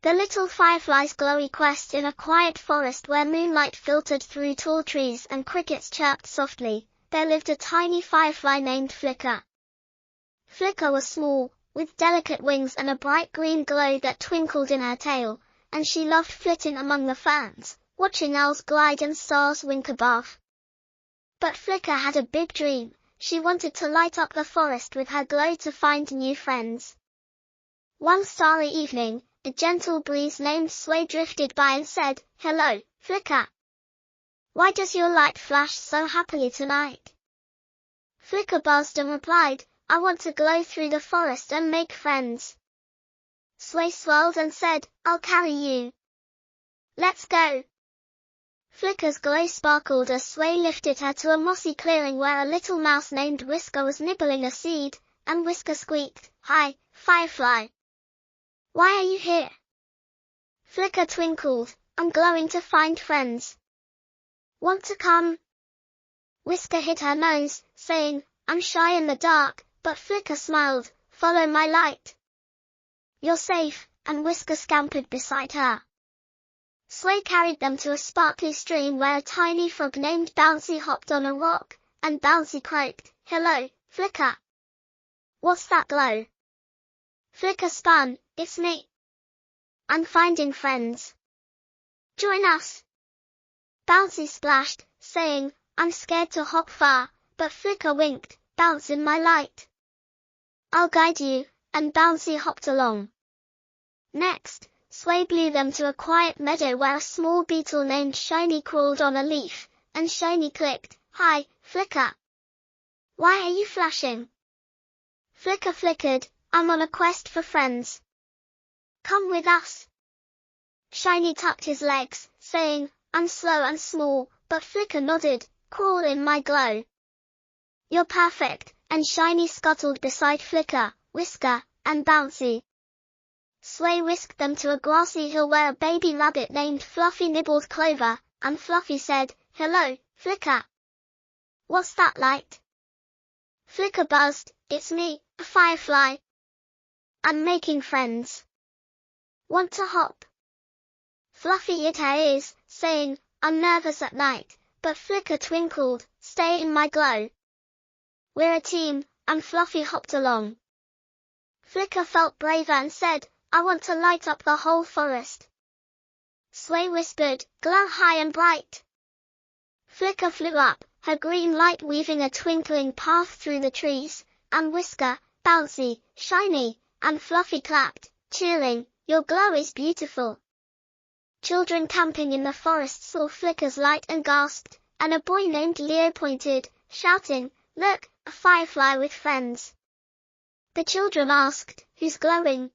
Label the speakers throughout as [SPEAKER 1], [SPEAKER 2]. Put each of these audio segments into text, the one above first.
[SPEAKER 1] The little firefly's glowy quest in a quiet forest where moonlight filtered through tall trees and crickets chirped softly, there lived a tiny firefly named Flicker. Flicker was small, with delicate wings and a bright green glow that twinkled in her tail, and she loved flitting among the ferns, watching owls glide and stars wink above. But Flicker had a big dream. She wanted to light up the forest with her glow to find new friends. One starry evening, a gentle breeze named Sway drifted by and said, "Hello, Flicker. Why does your light flash so happily tonight?" Flicker buzzed and replied, "I want to glow through the forest and make friends." Sway swirled and said, "I'll carry you. Let's go." Flicker's glow sparkled as Sway lifted her to a mossy clearing where a little mouse named Whisker was nibbling a seed, and Whisker squeaked, "Hi, Firefly. Why are you here?" Flicker twinkled, "I'm glowing to find friends. Want to come?" Whisker hid her nose, saying, "I'm shy in the dark," but Flicker smiled, "Follow my light. You're safe," and Whisker scampered beside her. Sway carried them to a sparkly stream where a tiny frog named Bouncy hopped on a rock, and Bouncy croaked, "Hello, Flicker. What's that glow?" Flicker spun, "It's me. I'm finding friends. Join us." Bouncy splashed, saying, "I'm scared to hop far," but Flicker winked, "Bounce in my light. I'll guide you," and Bouncy hopped along. Next, Sway blew them to a quiet meadow where a small beetle named Shiny crawled on a leaf, and Shiny clicked, "Hi, Flicker. Why are you flashing?" Flicker flickered, "I'm on a quest for friends. Come with us." Shiny tucked his legs, saying, "I'm slow and small," but Flicker nodded, "Crawl in my glow." "You're perfect," and Shiny scuttled beside Flicker, Whisker, and Bouncy. Sway whisked them to a grassy hill where a baby rabbit named Fluffy nibbled clover, and Fluffy said, "Hello, Flicker. What's that light?" Flicker buzzed, "It's me, a firefly. I'm making friends. Want to hop?" Fluffy hid her ears, saying, "I'm nervous at night," but Flicker twinkled, "Stay in my glow. We're a team," and Fluffy hopped along. Flicker felt braver and said, "I want to light up the whole forest." Sway whispered, "Glow high and bright." Flicker flew up, her green light weaving a twinkling path through the trees, and Whisker, Bouncy, Shiny, and Fluffy clapped, cheering, "Your glow is beautiful." Children camping in the forest saw Flicker's light and gasped, and a boy named Leo pointed, shouting, "Look, a firefly with friends." The children asked, "Who's glowing?"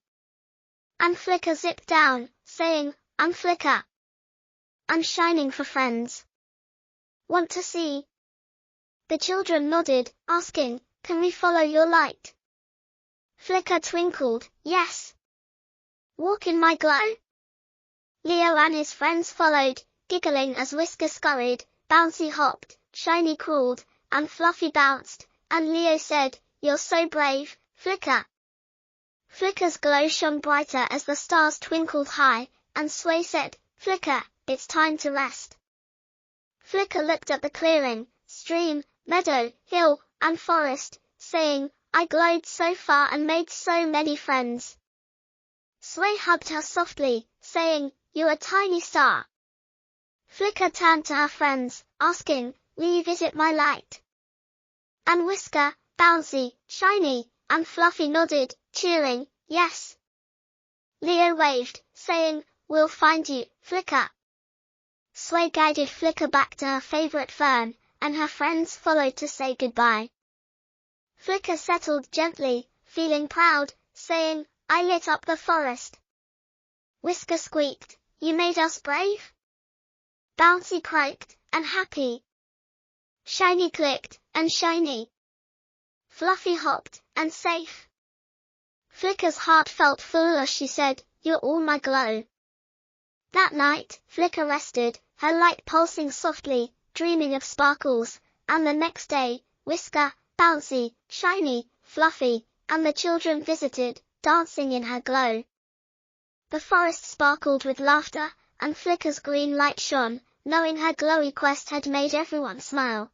[SPEAKER 1] And Flicker zipped down, saying, "I'm Flicker. I'm shining for friends. Want to see?" The children nodded, asking, "Can we follow your light?" Flicker twinkled, "Yes. Walk in my glow." Leo and his friends followed, giggling as Whisker scurried, Bouncy hopped, Shiny crawled, and Fluffy bounced, and Leo said, "You're so brave, Flicker." Flicker's glow shone brighter as the stars twinkled high, and Sway said, "Flicker, it's time to rest." Flicker looked at the clearing, stream, meadow, hill, and forest, saying, "I glowed so far and made so many friends." Sway hugged her softly, saying, "You're a tiny star." Flicker turned to her friends, asking, "Will you visit my light?" And Whisker, Bouncy, Shiny, and Fluffy nodded, cheering, "Yes." Leo waved, saying, "We'll find you, Flicker." Sway guided Flicker back to her favorite fern, and her friends followed to say goodbye. Flicker settled gently, feeling proud, saying, "I lit up the forest." Whisker squeaked, "You made us brave?" Bouncy croaked, "And happy." Shiny clicked, "And shiny." Fluffy hopped, "And safe." Flicker's heart felt full as she said, "You're all my glow." That night, Flicker rested, her light pulsing softly, dreaming of sparkles, and the next day, Whisker, Bouncy, Shiny, Fluffy, and the children visited, dancing in her glow. The forest sparkled with laughter, and Flicker's green light shone, knowing her glowy quest had made everyone smile.